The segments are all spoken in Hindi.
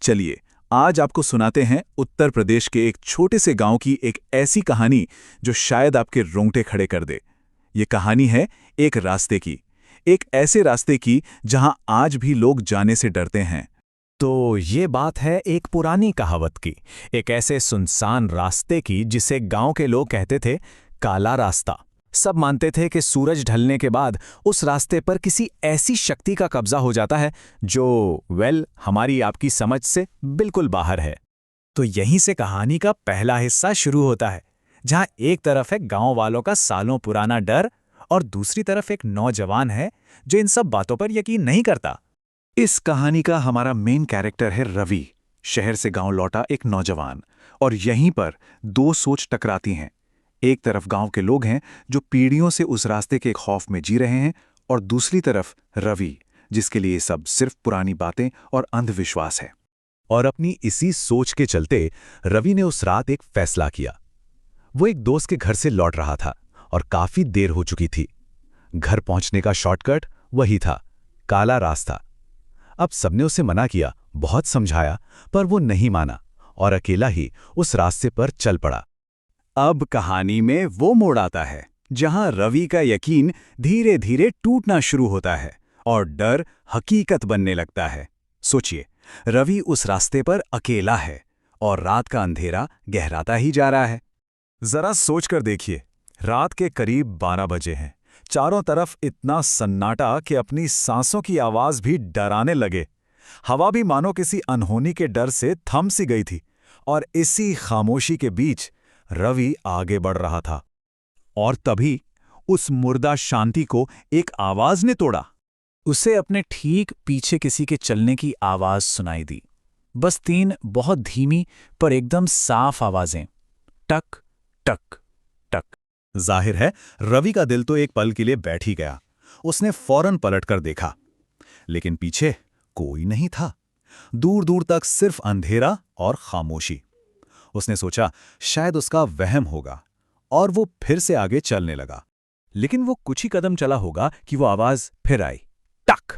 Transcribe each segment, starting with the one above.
चलिए आज आपको सुनाते हैं उत्तर प्रदेश के एक छोटे से गांव की एक ऐसी कहानी जो शायद आपके रोंगटे खड़े कर दे। ये कहानी है एक रास्ते की, एक ऐसे रास्ते की जहां आज भी लोग जाने से डरते हैं। तो ये बात है एक पुरानी कहावत की, एक ऐसे सुनसान रास्ते की जिसे गांव के लोग कहते थे काला रास्ता। सब मानते थे कि सूरज ढलने के बाद उस रास्ते पर किसी ऐसी शक्ति का कब्जा हो जाता है जो हमारी आपकी समझ से बिल्कुल बाहर है। तो यहीं से कहानी का पहला हिस्सा शुरू होता है, जहां एक तरफ है गांव वालों का सालों पुराना डर और दूसरी तरफ एक नौजवान है जो इन सब बातों पर यकीन नहीं करता। इस कहानी का हमारा मेन कैरेक्टर है रवि, शहर से गांव लौटा एक नौजवान। और यहीं पर दो सोच टकराती हैं। एक तरफ गांव के लोग हैं जो पीढ़ियों से उस रास्ते के खौफ में जी रहे हैं, और दूसरी तरफ रवि, जिसके लिए सब सिर्फ पुरानी बातें और अंधविश्वास है। और अपनी इसी सोच के चलते रवि ने उस रात एक फैसला किया। वो एक दोस्त के घर से लौट रहा था और काफी देर हो चुकी थी। घर पहुंचने का शॉर्टकट वही था, काला रास्ता। अब सबने उसे मना किया, बहुत समझाया, पर वो नहीं माना और अकेला ही उस रास्ते पर चल पड़ा। अब कहानी में वो मोड़ आता है जहां रवि का यकीन धीरे धीरे टूटना शुरू होता है और डर हकीकत बनने लगता है। सोचिए, रवि उस रास्ते पर अकेला है और रात का अंधेरा गहराता ही जा रहा है। जरा सोचकर देखिए, रात के करीब 12 बजे हैं। चारों तरफ इतना सन्नाटा कि अपनी सांसों की आवाज भी डराने लगे। हवा भी मानो किसी अनहोनी के डर से थम सी गई थी। और इसी खामोशी के बीच रवि आगे बढ़ रहा था। और तभी उस मुर्दा शांति को एक आवाज ने तोड़ा। उसे अपने ठीक पीछे किसी के चलने की आवाज सुनाई दी। बस 3 बहुत धीमी पर एकदम साफ आवाजें, टक टक टक। जाहिर है रवि का दिल तो एक पल के लिए बैठ ही गया। उसने फौरन पलटकर देखा, लेकिन पीछे कोई नहीं था। दूर दूर तक सिर्फ अंधेरा और खामोशी। उसने सोचा शायद उसका वहम होगा, और वो फिर से आगे चलने लगा। लेकिन वो कुछ ही कदम चला होगा कि वो आवाज फिर आई, टक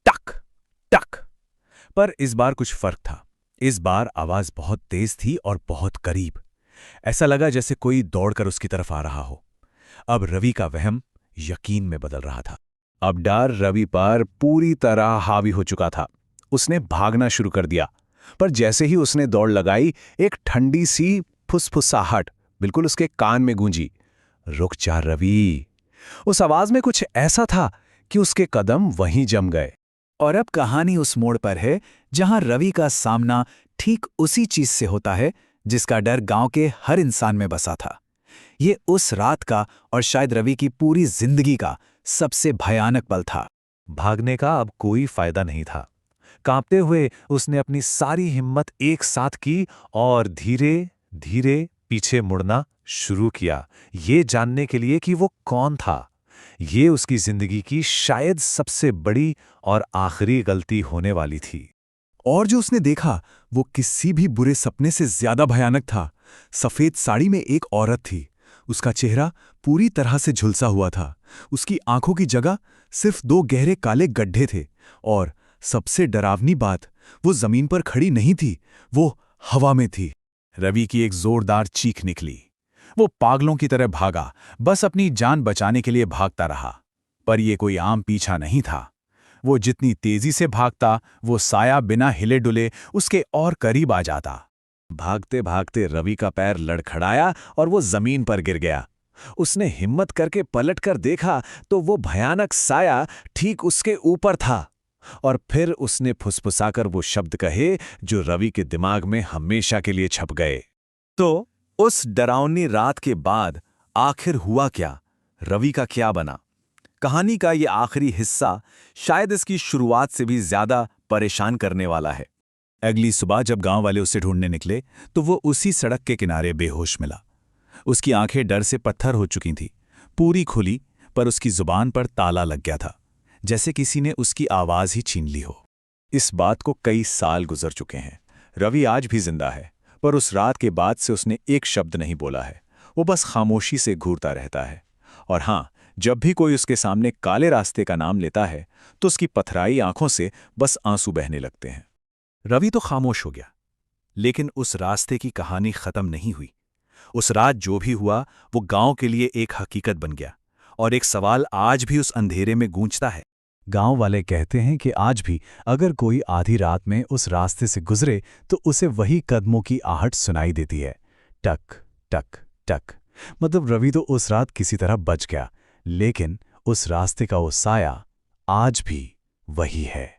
टक टक। पर इस बार कुछ फर्क था। इस बार आवाज बहुत तेज थी और बहुत करीब। ऐसा लगा जैसे कोई दौड़कर उसकी तरफ आ रहा हो। अब रवि का वहम यकीन में बदल रहा था। अब डर रवि पर पूरी तरह हावी हो चुका था। उसने भागना शुरू कर दिया, पर जैसे ही उसने दौड़ लगाई, एक ठंडी सी फुसफुसाहट बिल्कुल उसके कान में गूंजी, रुक जा रवि। उस आवाज में कुछ ऐसा था कि उसके कदम वहीं जम गए। और अब कहानी उस मोड़ पर है जहां रवि का सामना ठीक उसी चीज से होता है जिसका डर गांव के हर इंसान में बसा था। ये उस रात का और शायद रवि की पूरी जिंदगी का सबसे भयानक पल था। भागने का अब कोई फायदा नहीं था। कांपते हुए उसने अपनी सारी हिम्मत एक साथ की और धीरे धीरे पीछे मुड़ना शुरू किया, ये जानने के लिए कि वो कौन था। ये उसकी जिंदगी की शायद सबसे बड़ी और आखिरी गलती होने वाली थी। और जो उसने देखा वो किसी भी बुरे सपने से ज्यादा भयानक था। सफेद साड़ी में एक औरत थी। उसका चेहरा पूरी तरह से झुलसा हुआ था। उसकी आंखों की जगह सिर्फ 2 गहरे काले गड्ढे थे। और सबसे डरावनी बात, वो जमीन पर खड़ी नहीं थी, वो हवा में थी। रवि की एक जोरदार चीख निकली। वो पागलों की तरह भागा, बस अपनी जान बचाने के लिए भागता रहा। पर यह कोई आम पीछा नहीं था। वो जितनी तेजी से भागता, वो साया बिना हिले डुले उसके और करीब आ जाता। भागते भागते रवि का पैर लड़खड़ाया और वो जमीन पर गिर गया। उसने हिम्मत करके पलटकर देखा तो वो भयानक साया ठीक उसके ऊपर था। और फिर उसने फुसफुसाकर वो शब्द कहे जो रवि के दिमाग में हमेशा के लिए छप गए। तो उस डरावनी रात के बाद आखिर हुआ क्या? रवि का क्या बना? कहानी का ये आखिरी हिस्सा शायद इसकी शुरुआत से भी ज्यादा परेशान करने वाला है। अगली सुबह जब गांव वाले उसे ढूंढने निकले तो वो उसी सड़क के किनारे बेहोश मिला। उसकी आंखें डर से पत्थर हो चुकी थीं, पूरी खुली, पर उसकी जुबान पर ताला लग गया था, जैसे किसी ने उसकी आवाज ही छीन ली हो। इस बात को कई साल गुजर चुके हैं। रवि आज भी जिंदा है, पर उस रात के बाद से उसने एक शब्द नहीं बोला है। वो बस खामोशी से घूरता रहता है। और हाँ, जब भी कोई उसके सामने काले रास्ते का नाम लेता है तो उसकी पथराई आंखों से बस आंसू बहने लगते हैं। रवि तो खामोश हो गया। लेकिन उस रास्ते की कहानी खत्म नहीं हुई। उस रात जो भी हुआ वो गांव के लिए एक हकीकत बन गया, और एक सवाल आज भी उस अंधेरे में गूंजता है। गांव वाले कहते हैं कि आज भी अगर कोई आधी रात में उस रास्ते से गुजरे तो उसे वही कदमों की आहट सुनाई देती है, टक टक टक। मतलब रवि तो उस रात किसी तरह बच गया, लेकिन उस रास्ते का वो साया आज भी वही है।